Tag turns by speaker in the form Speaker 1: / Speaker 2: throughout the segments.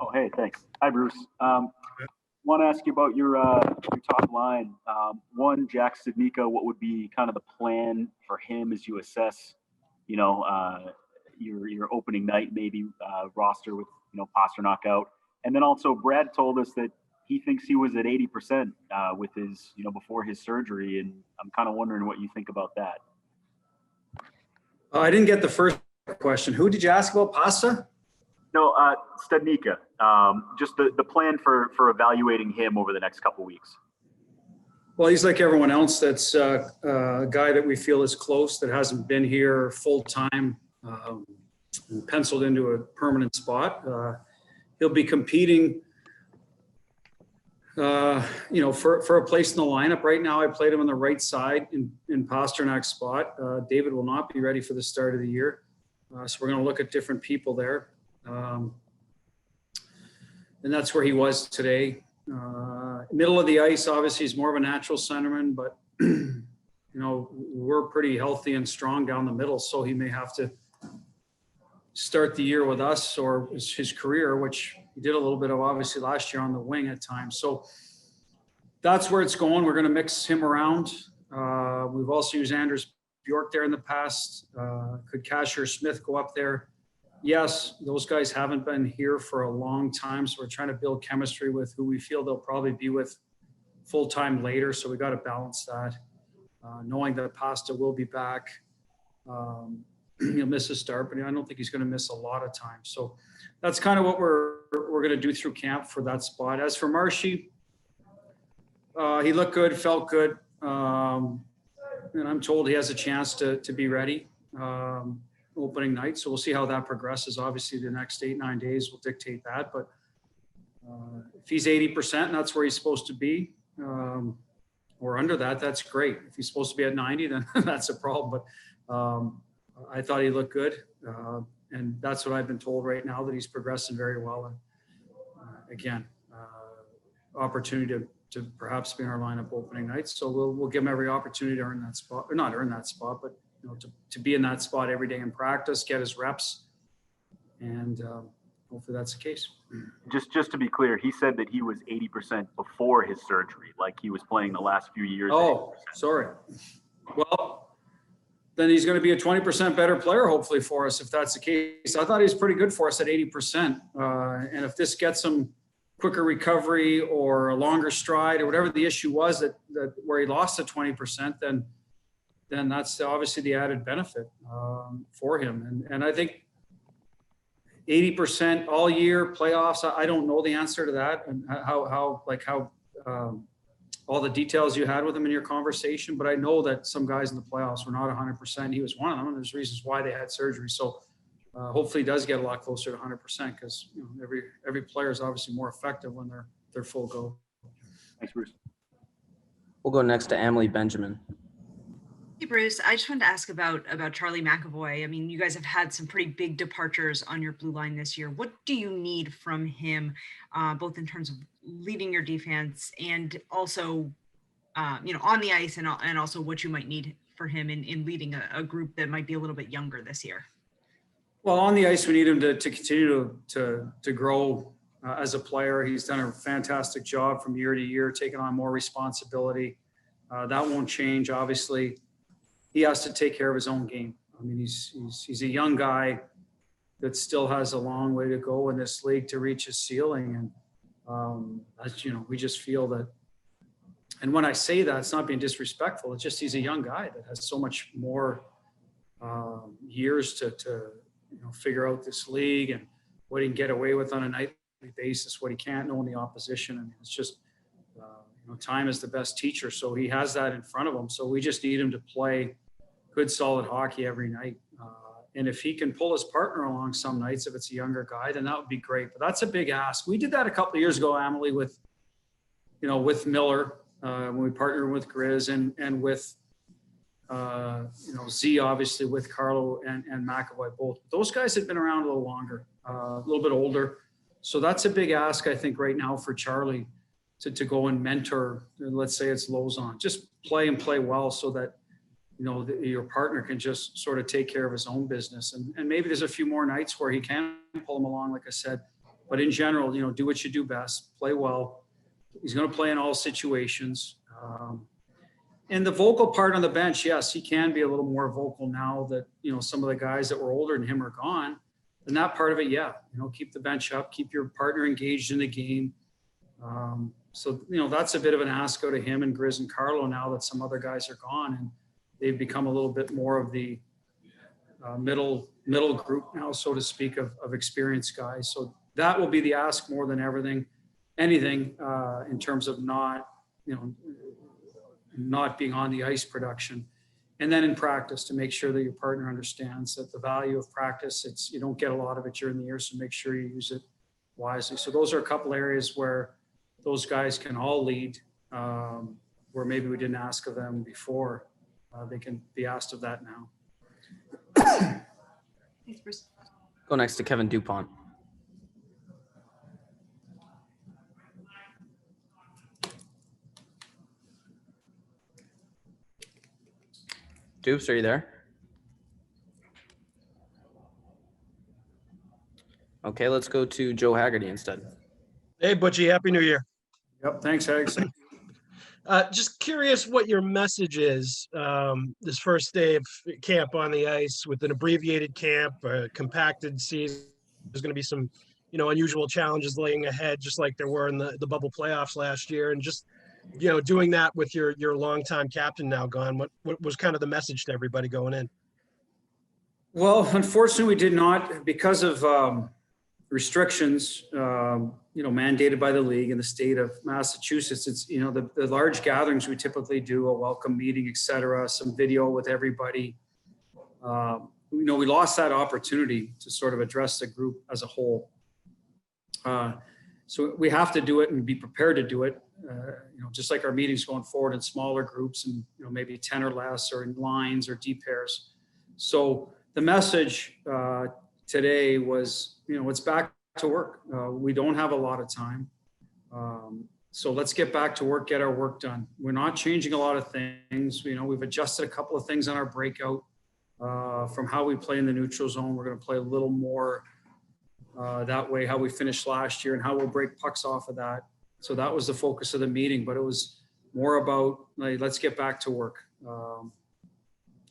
Speaker 1: Oh, hey, thanks. Hi, Bruce. Want to ask you about your top line. One, Jack Studnicka, what would be kind of the plan for him as you assess, your opening night, maybe roster with, Pastrnak out. And then also Brad told us that he thinks he was at 80% with his, before his surgery. And I'm kind of wondering what you think about that.
Speaker 2: I didn't get the first question. Who did you ask about? Pasta?
Speaker 1: No, Studnicka. Just the plan for evaluating him over the next couple weeks.
Speaker 2: Well, he's like everyone else. That's a guy that we feel is close, that hasn't been here full time, penciled into a permanent spot. He'll be competing, for a place in the lineup. Right now, I played him on the right side in Pasternak's spot. David will not be ready for the start of the year. So we're going to look at different people there. And that's where he was today. Middle of the ice, obviously, he's more of a natural centerman, but, we're pretty healthy and strong down the middle. So he may have to start the year with us or his career, which he did a little bit of obviously last year on the wing at times. So that's where it's going. We're going to mix him around. We've also used Anders Bjork there in the past. Could Casher Smith go up there? Yes, those guys haven't been here for a long time. So we're trying to build chemistry with who we feel they'll probably be with full time later. So we got to balance that. Knowing that Pasta will be back. He'll miss a start, but I don't think he's going to miss a lot of time. So that's kind of what we're going to do through camp for that spot. As for Marshy, he looked good, felt good. And I'm told he has a chance to be ready opening night. So we'll see how that progresses. Obviously, the next 8-9 days will dictate that. But if he's 80% and that's where he's supposed to be, or under that, that's great. If he's supposed to be at 90, then that's a problem. But I thought he looked good. And that's what I've been told right now, that he's progressing very well. And again, opportunity to perhaps be in our lineup opening night. So we'll give him every opportunity to earn that spot, or not earn that spot, but to be in that spot every day in practice, get his reps, and hopefully that's the case.
Speaker 1: Just to be clear, he said that he was 80% before his surgery, like he was playing the last few years.
Speaker 2: Oh, 80%. Sorry. Well, then he's going to be a 20% better player, hopefully, for us, if that's the case. I thought he was pretty good for us at 80%. And if this gets him quicker recovery or a longer stride or whatever the issue was that where he lost the 20%, then that's obviously the added benefit for him. And I think 80% all year playoffs, I don't know the answer to that, and how all the details you had with him in your conversation, but I know that some guys in the playoffs were not 100%. He was one of them, and there's reasons why they had surgery. So hopefully he does get a lot closer to 100%, because every player is obviously more effective when they're full go.
Speaker 1: Thanks, Bruce.
Speaker 3: We'll go next to Emily Benjamin.
Speaker 4: Hey, Bruce, I just wanted to ask about Charlie McAvoy. I mean, you guys have had some pretty big departures on your blue line this year. What do you need from him, both in terms of leading your defense and also, on the ice, and also what you might need for him in leading a group that might be a little bit younger this year?
Speaker 2: Well, on the ice, we need him to continue to grow as a player. He's done a fantastic job from year to year, taking on more responsibility. That won't change, obviously. He has to take care of his own game. I mean, he's a young guy that still has a long way to go in this league to reach his ceiling. And, we just feel that, and when I say that, it's not being disrespectful. It's just, he's a young guy that has so much more years to figure out this league and what he can get away with on a nightly basis, what he can't know in the opposition. I mean, it's just, time is the best teacher. So he has that in front of him. So we just need him to play good, solid hockey every night. And if he can pull his partner along some nights, if it's a younger guy, then that would be great. But that's a big ask. We did that a couple of years ago, Emily, with Miller, when we partnered with Grizz and with, Z, obviously, with Carlo and McAvoy both. Those guys had been around a little longer, a little bit older. So that's a big ask, I think, right now for Charlie to go and mentor, let's say it's Lozon. Just play and play well so that, your partner can just sort of take care of his own business. And maybe there's a few more nights where he can pull him along, like I said. But in general, you know, do what you do best, play well. He's going to play in all situations. And the vocal part on the bench, yes, he can be a little more vocal now that, you know, some of the guys that were older than him are gone. And that part of it, yeah, you know, keep the bench up, keep your partner engaged in the game. So, you know, that's a bit of an ask out of him and Grizz and Carlo now that some other guys are gone and they've become a little bit more of the middle group now, so to speak, of experienced guys. So that will be the ask more than anything in terms of not being on the ice production. And then in practice, to make sure that your partner understands that the value of practice, you don't get a lot of it during the year, so make sure you use it wisely. So those are a couple areas where those guys can all lead, where maybe we didn't ask of them before. They can be asked of that now.
Speaker 4: Thanks, Bruce.
Speaker 3: Go next to Kevin Dupont. Dupes, are you there? Okay, let's go to Joe Haggerty instead.
Speaker 5: Hey, Butchie, Happy New Year.
Speaker 2: Yep, thanks, Alex.
Speaker 5: Just curious what your message is this first day of camp on the ice with an abbreviated camp, a compacted season. There's going to be some, you know, unusual challenges laying ahead, just like there were in the bubble playoffs last year. And just, you know, doing that with your longtime captain now gone, what was kind of the message to everybody going in?
Speaker 2: Well, unfortunately, we did not, because of restrictions, you know, mandated by the league in the state of Massachusetts. It's, you know, the large gatherings we typically do, a welcome meeting, et cetera, some video with everybody. You know, we lost that opportunity to sort of address the group as a whole. So we have to do it and be prepared to do it. You know, just like our meetings going forward in smaller groups and, you know, maybe 10 or less, or in lines or D pairs. So the message today was, you know, it's back to work. We don't have a lot of time. So let's get back to work, get our work done. We're not changing a lot of things. You know, we've adjusted a couple of things on our breakout from how we play in the neutral zone. We're going to play a little more that way, how we finished last year and how we'll break pucks off of that. So that was the focus of the meeting, but it was more about, like, let's get back to work.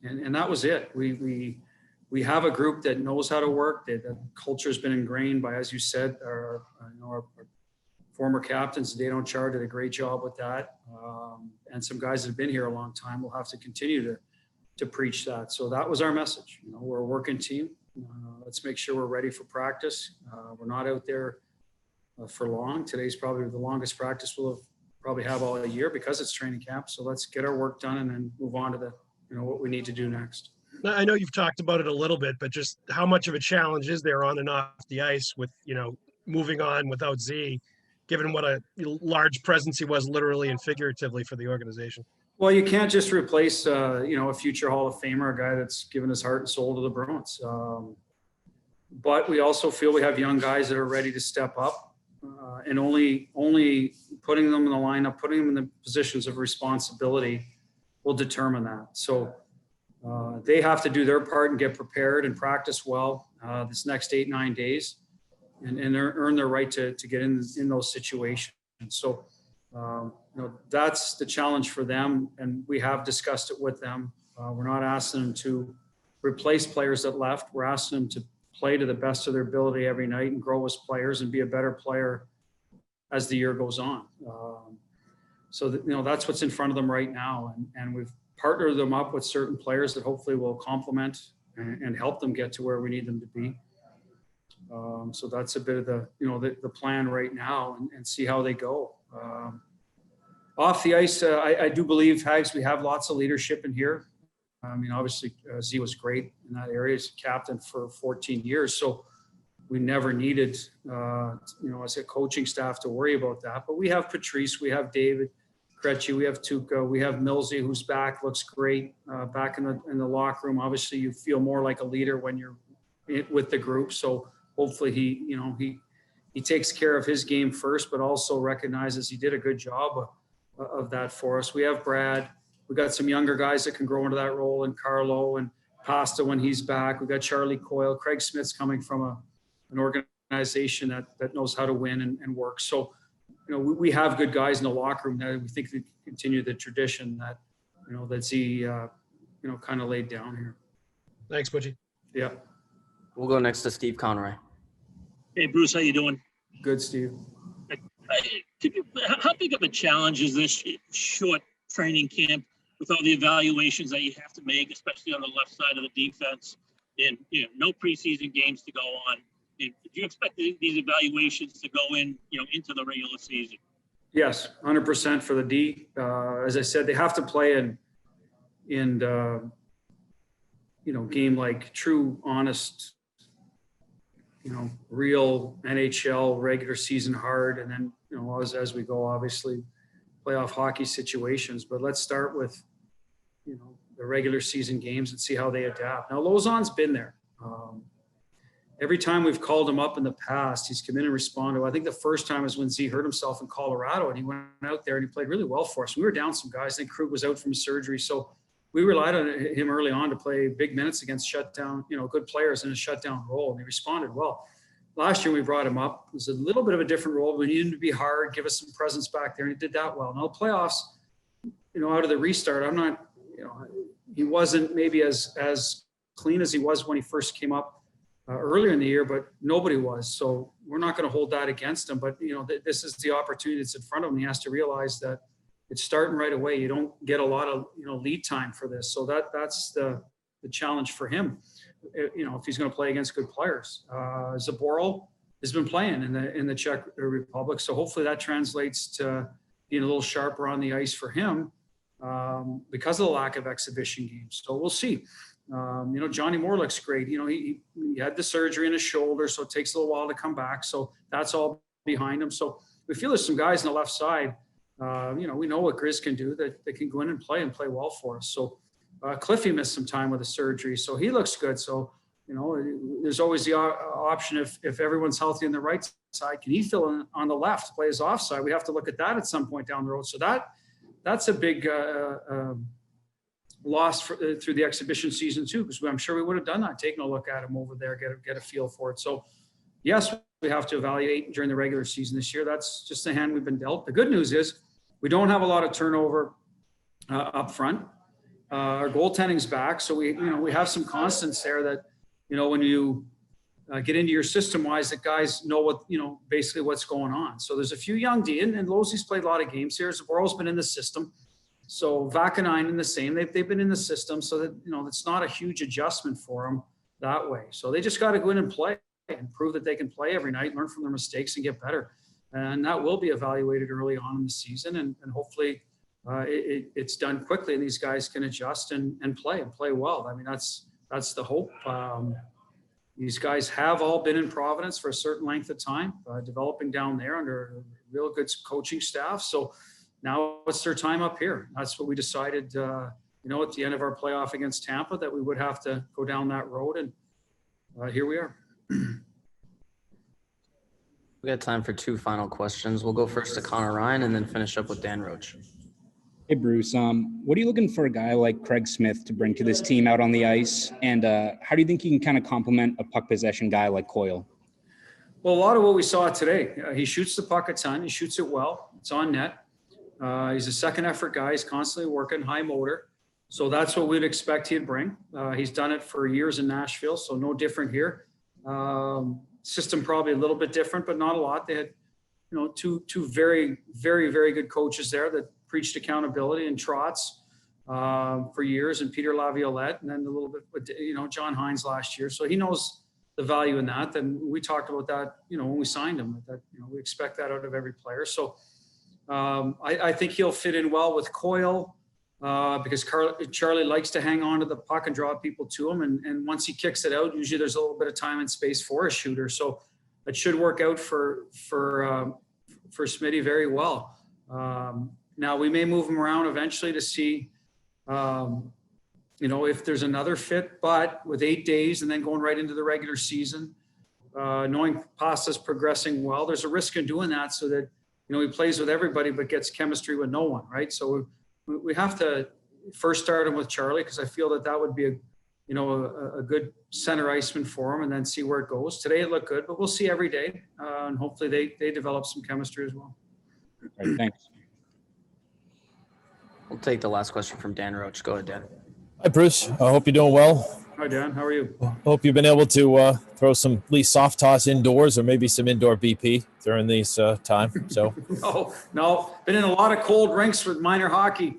Speaker 2: And that was it. We have a group that knows how to work. The culture has been ingrained by, as you said, our former captains. Zdeno Chara did a great job with that. And some guys that have been here a long time will have to continue to preach that. So that was our message. You know, we're a working team. Let's make sure we're ready for practice. We're not out there for long. Today's probably the longest practice we'll probably have all year because it's training camp. So let's get our work done and then move on to what we need to do next.
Speaker 5: I know you've talked about it a little bit, but just how much of a challenge is there on and off the ice with, you know, moving on without Z, given what a large presence he was literally and figuratively for the organization?
Speaker 2: Well, you can't just replace, a future Hall of Famer, a guy that's given his heart and soul to the Bruins. But we also feel we have young guys that are ready to step up, and only putting them in the lineup, putting them in the positions of responsibility will determine that. So they have to do their part and get prepared and practice well this next 8-9 days and earn their right to get in those situations. So, that's the challenge for them. And we have discussed it with them. We're not asking them to replace players that left. We're asking them to play to the best of their ability every night and grow as players and be a better player as the year goes on. So that's what's in front of them right now. And we've partnered them up with certain players that hopefully will complement and help them get to where we need them to be. So that's a bit of the plan right now, and see how they go. Off the ice, I do believe, Hags, we have lots of leadership in here. I mean, obviously, Z was great in that area. He's captain for 14 years. So we never needed, as a coaching staff to worry about that. But we have Patrice, we have David Krejci, we have Tuukka, we have Millsy, who's back, looks great, back in the locker room. Obviously, you feel more like a leader when you're with the group. So hopefully he takes care of his game first, but also recognizes he did a good job of that for us. We have Brad. We got some younger guys that can grow into that role, and Carlo and Pasta when he's back. We got Charlie Coyle. Craig Smith's coming from an organization that knows how to win and work. So, we have good guys in the locker room that we think they continue the tradition that, that Z, kind of laid down here.
Speaker 5: Thanks, Butchie.
Speaker 2: Yeah.
Speaker 3: We'll go next to Steve Conroy.
Speaker 6: Hey, Bruce, how you doing?
Speaker 2: Good, Steve.
Speaker 6: How big of a challenge is this short training camp with all the evaluations that you have to make, especially on the left side of the defense, and no preseason games to go on? And do you expect these evaluations to go in, into the regular season?
Speaker 2: Yes, 100% for the D. As I said, they have to play in game like true, honest, real NHL regular season hard, and then as we go, obviously playoff hockey situations. But let's start with the regular season games and see how they adapt. Now Lauzon's been there. Every time we've called him up in the past, he's come in and responded. I think the first time was when Z hurt himself in Colorado, and he went out there and he played really well for us. We were down some guys. I think Krug was out from surgery, so we relied on him early on to play big minutes against shutdown, good players in a shutdown role, and he responded well. Last year we brought him up. It was a little bit of a different role. We needed him to be hard, give us some presence back there, and he did that well. Now the playoffs, out of the restart, I'm not, he wasn't maybe as clean as he was when he first came up earlier in the year, but nobody was. So we're not going to hold that against him. But, this is the opportunity that's in front of him. He has to realize that it's starting right away. You don't get a lot of, lead time for this. So that's the challenge for him, if he's going to play against good players. Zaboral has been playing in the Czech Republic. So hopefully that translates to being a little sharper on the ice for him because of the lack of exhibition games. So we'll see. Johnny Moore looks great. He had the surgery in his shoulder, so it takes a little while to come back. So that's all behind him. So we feel there's some guys on the left side. We know what Grizz can do, that they can go in and play well for us. So Cliffy missed some time with the surgery, so he looks good. So, there's always the option if everyone's healthy on the right side, can he fill in on the left, play his offside? We have to look at that at some point down the road. So that's a big loss through the exhibition season too, because I'm sure we would have done that, taking a look at him over there, get a feel for it. So yes, we have to evaluate during the regular season this year. That's just the hand we've been dealt. The good news is we don't have a lot of turnover up front. Our goaltending's back, so we have some constants there that when you get into your system wise, that guys know what basically what's going on. So there's a few young D, and Losey's played a lot of games here. Zaboral's been in the system. So Vakanainen the same. They've been in the system, so that it's not a huge adjustment for them that way. So they just got to go in and play and prove that they can play every night, learn from their mistakes, and get better. And that will be evaluated early on in the season, and hopefully it's done quickly, and these guys can adjust and play well. I mean, that's the hope. These guys have all been in Providence for a certain length of time, developing down there under a real good coaching staff. So now it's their time up here. That's what we decided, at the end of our playoff against Tampa, that we would have to go down that road. And here we are.
Speaker 3: We got time for two final questions. We'll go first to Connor Ryan and then finish up with Dan Roach.
Speaker 7: Hey, Bruce. What are you looking for a guy like Craig Smith to bring to this team out on the ice? And how do you think he can kind of complement a puck possession guy like Coyle?
Speaker 2: Well, a lot of what we saw today, he shoots the puck a ton. He shoots it well. It's on net. He's a second effort guy. He's constantly working, high motor. So that's what we'd expect he'd bring. He's done it for years in Nashville, so no different here. System probably a little bit different, but not a lot. They had, two very, very, very good coaches there that preached accountability and Trotz for years, and Peter Laviolette, and then a little bit with, John Hines last year. So he knows the value in that. And we talked about that, when we signed him, that, we expect that out of every player. So I think he'll fit in well with Coyle because Charlie likes to hang on to the puck and draw people to him. And once he kicks it out, usually there's a little bit of time and space for a shooter. So it should work out for Smitty very well. Now we may move him around eventually to see, if there's another fit, but with 8 days and then going right into the regular season, knowing Pasta's progressing well, there's a risk in doing that so that, he plays with everybody, but gets chemistry with no one. Right. So we have to first start him with Charlie, because I feel that would be a good center iceman for him and then see where it goes. Today it looked good, but we'll see every day. And hopefully they develop some chemistry as well.
Speaker 7: All right, thanks.
Speaker 3: We'll take the last question from Dan Roach. Go ahead, Dan.
Speaker 8: Hi, Bruce. I hope you're doing well.
Speaker 2: Hi, Dan. How are you?
Speaker 8: Hope you've been able to throw some at least soft toss indoors or maybe some indoor BP during these time. So
Speaker 2: No. Been in a lot of cold rinks with minor hockey.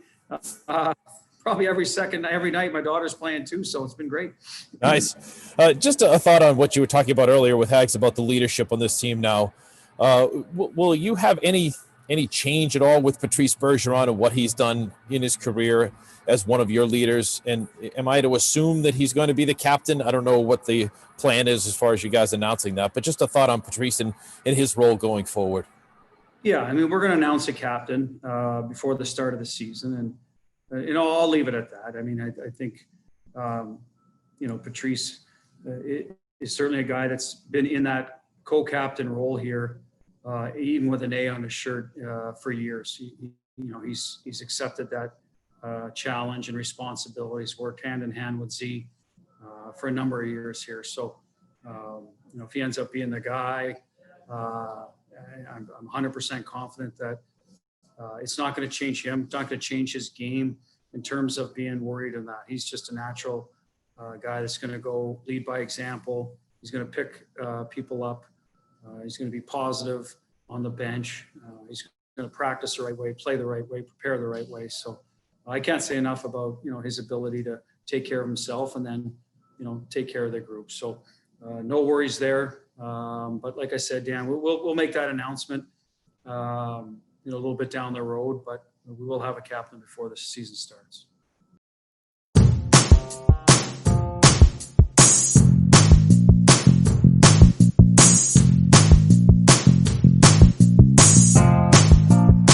Speaker 2: Probably every night. My daughter's playing too, so it's been great.
Speaker 8: nice. Just a thought on what you were talking about earlier with Hags about the leadership on this team now. Will you have any change at all with Patrice Bergeron and what he's done in his career as one of your leaders? And am I to assume that he's going to be the captain? I don't know what the plan is as far as you guys announcing that, but just a thought on Patrice and his role going forward.
Speaker 2: Yeah, I mean, we're going to announce a captain before the start of the season, and I'll leave it at that. I mean, I think Patrice is certainly a guy that's been in that co-captain role here, even with an A on his shirt for years. He's accepted that challenge and responsibilities, worked hand in hand with Z for a number of years here. So, if he ends up being the guy, I'm 100% confident that it's not going to change him. It's not going to change his game in terms of being worried on that. He's just a natural guy that's going to go lead by example. He's going to pick people up. He's going to be positive on the bench. He's going to practice the right way, play the right way, prepare the right way. So I can't say enough about, his ability to take care of himself and then, take care of the group. So no worries there. But like I said, Dan, we'll make that announcement, a little bit down the road, but we will have a captain before the season starts.